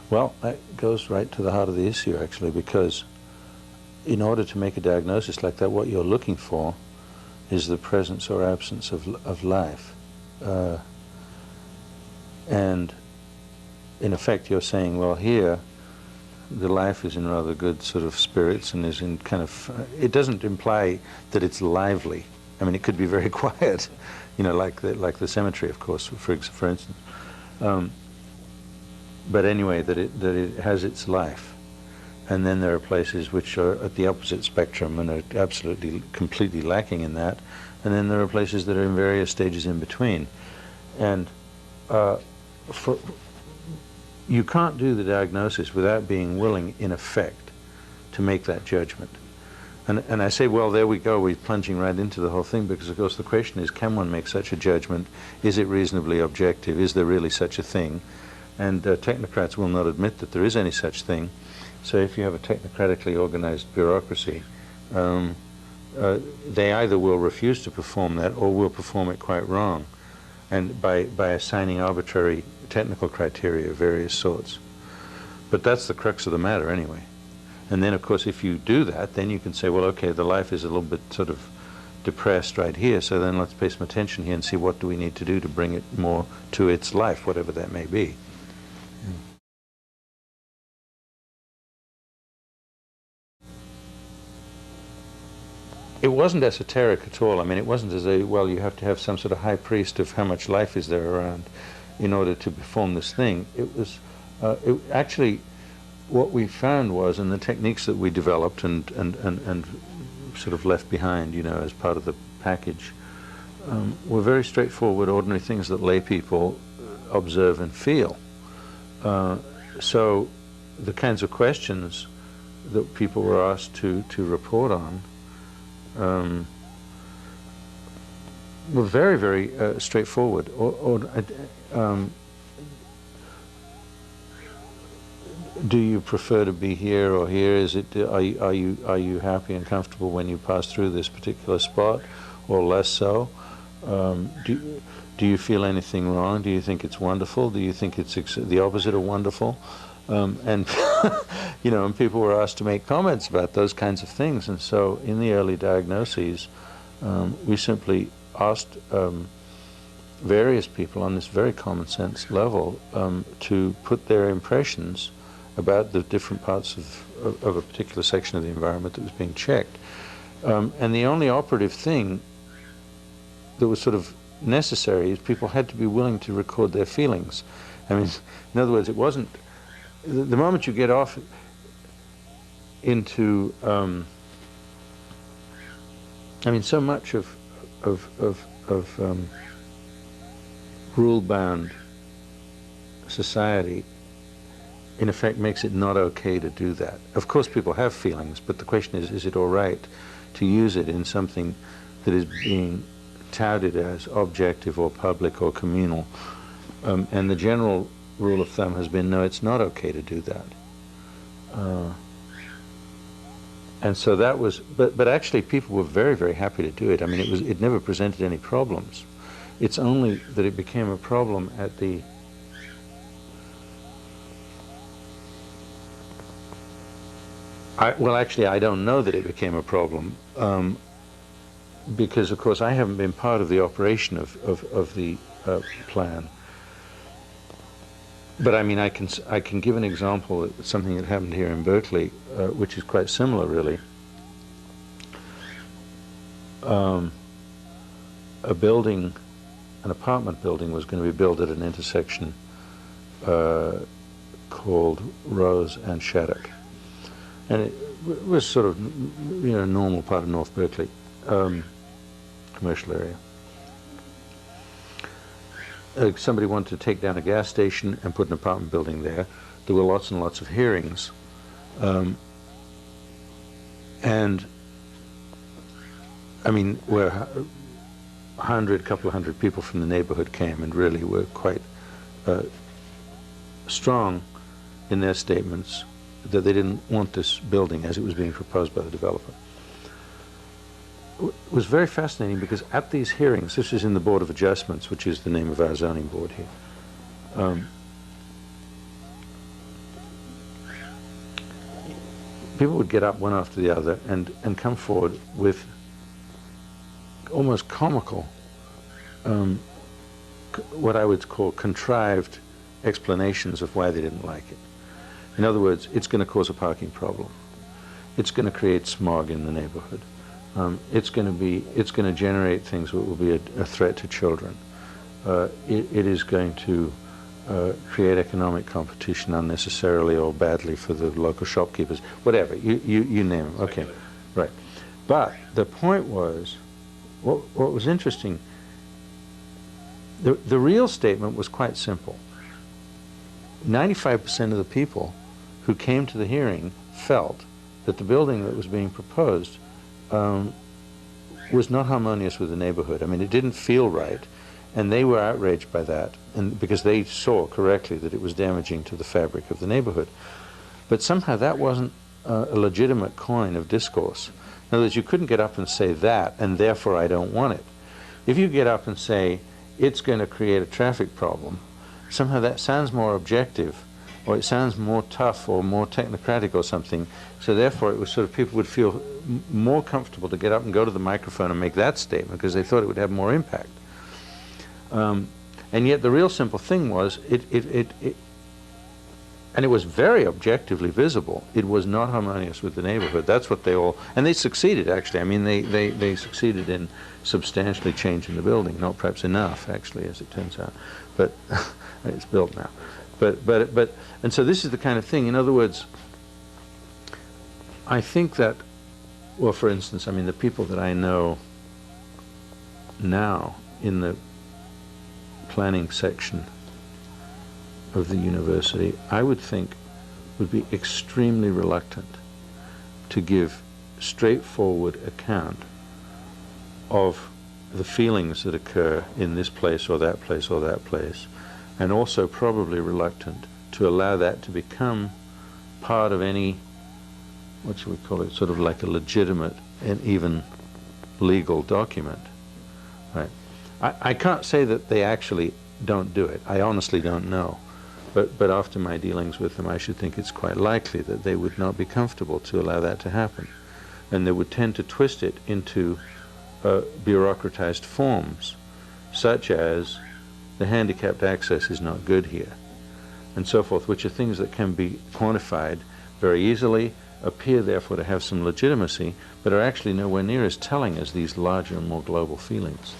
Well, that goes right to the heart of the issue, actually, because in order to make a diagnosis like that, what you're looking for is the presence or absence of life. And in effect, you're saying, well, here, the life is in rather good sort of spirits and is in kind of, it doesn't imply that it's lively. I mean, it could be very quiet, you know, like the cemetery, of course, for instance. But anyway, that it has its life. And then there are places which are at the opposite spectrum and are absolutely, completely lacking in that. And then there are places that are in various stages in between. And you can't do the diagnosis without being willing, in effect, to make that judgment. And I say, well, there we go, we're plunging right into the whole thing, because, of course, the question is, can one make such a judgment? Is it reasonably objective? Is there really such a thing? And technocrats will not admit that there is any such thing. So if you have a technocratically organized bureaucracy, they either will refuse to perform that or will perform it quite wrong, and by assigning arbitrary technical criteria of various sorts. But that's the crux of the matter anyway. And then, of course, if you do that, then you can say, well, okay, the life is a little bit sort of depressed right here, so then let's pay some attention here and see what do we need to do to bring it more to its life, whatever that may be. It wasn't esoteric at all. I mean, it wasn't as a, well, you have to have some sort of high priest of how much life is there around in order to perform this thing. It was, actually, what we found was, and the techniques that we developed and sort of left behind, you know, as part of the package, were very straightforward, ordinary things that lay people observe and feel. So the kinds of questions that people were asked to report on were very, very straightforward. Do you prefer to be here or here? Is it, are you happy and comfortable when you pass through this particular spot, or less so? Do you feel anything wrong? Do you think it's wonderful? Do you think it's the opposite of wonderful? And you know, and people were asked to make comments about those kinds of things. And so in the early diagnoses, we simply asked various people on this very common sense level to put their impressions about the different parts of a particular section of the environment that was being checked. And the only operative thing that was sort of necessary is people had to be willing to record their feelings. I mean, in other words, it wasn't, the moment you get off into, I mean, so much of rule-bound society, in effect, makes it not okay to do that. Of course, people have feelings, but the question is it all right to use it in something that is being touted as objective or public or communal? And the general rule of thumb has been, no, it's not okay to do that. And so that was, but actually people were very, very happy to do it. I mean, it never presented any problems. It's only that it became a problem at the well, actually, I don't know that it became a problem, because, of course, I haven't been part of the operation of the plan. But I mean, I can give an example of something that happened here in Berkeley, which is quite similar, really. A building, an apartment building, was going to be built at an intersection called Rose and Shattuck. And it was sort of, you know, a normal part of North Berkeley, commercial area. Somebody wanted to take down a gas station and put an apartment building there. There were lots and lots of hearings. And, I mean, where a couple of hundred people from the neighborhood came and really were quite strong in their statements that they didn't want this building as it was being proposed by the developer. It was very fascinating because at these hearings, this is in the Board of Adjustments, which is the name of our zoning board here, people would get up one after the other and come forward with almost comical, what I would call contrived explanations of why they didn't like it. In other words, it's going to cause a parking problem. It's going to create smog in the neighborhood. It's going to generate things that will be a threat to children. It is going to create economic competition unnecessarily or badly for the local shopkeepers. Whatever, you name them. Okay, right. But the point was, what was interesting, the real statement was quite simple. 95% of the people who came to the hearing felt that the building that was being proposed was not harmonious with the neighborhood. I mean, it didn't feel right, and they were outraged by that, and because they saw correctly that it was damaging to the fabric of the neighborhood. But somehow that wasn't a legitimate coin of discourse. In other words, you couldn't get up and say that, and therefore I don't want it. If you get up and say, it's going to create a traffic problem, somehow that sounds more objective, or it sounds more tough or more technocratic or something, so therefore it was sort of, people would feel more comfortable to get up and go to the microphone and make that statement because they thought it would have more impact. And yet the real simple thing was, and it was very objectively visible, it was not harmonious with the neighborhood. That's what they all, and they succeeded actually. I mean, they succeeded in substantially changing the building, not perhaps enough actually, as it turns out, but it's built now. And so this is the kind of thing, in other words, I think that, well, for instance, I mean, the people that I know now in the planning section of the university, I would think would be extremely reluctant to give straightforward account of the feelings that occur in this place or that place or that place, and also probably reluctant to allow that to become part of any, what should we call it, sort of like a legitimate and even legal document. Right? I can't say that they actually don't do it. I honestly don't know. But after my dealings with them, I should think it's quite likely that they would not be comfortable to allow that to happen. And they would tend to twist it into bureaucratized forms, such as the handicapped access is not good here, and so forth, which are things that can be quantified very easily, appear therefore to have some legitimacy, but are actually nowhere near as telling as these larger and more global feelings.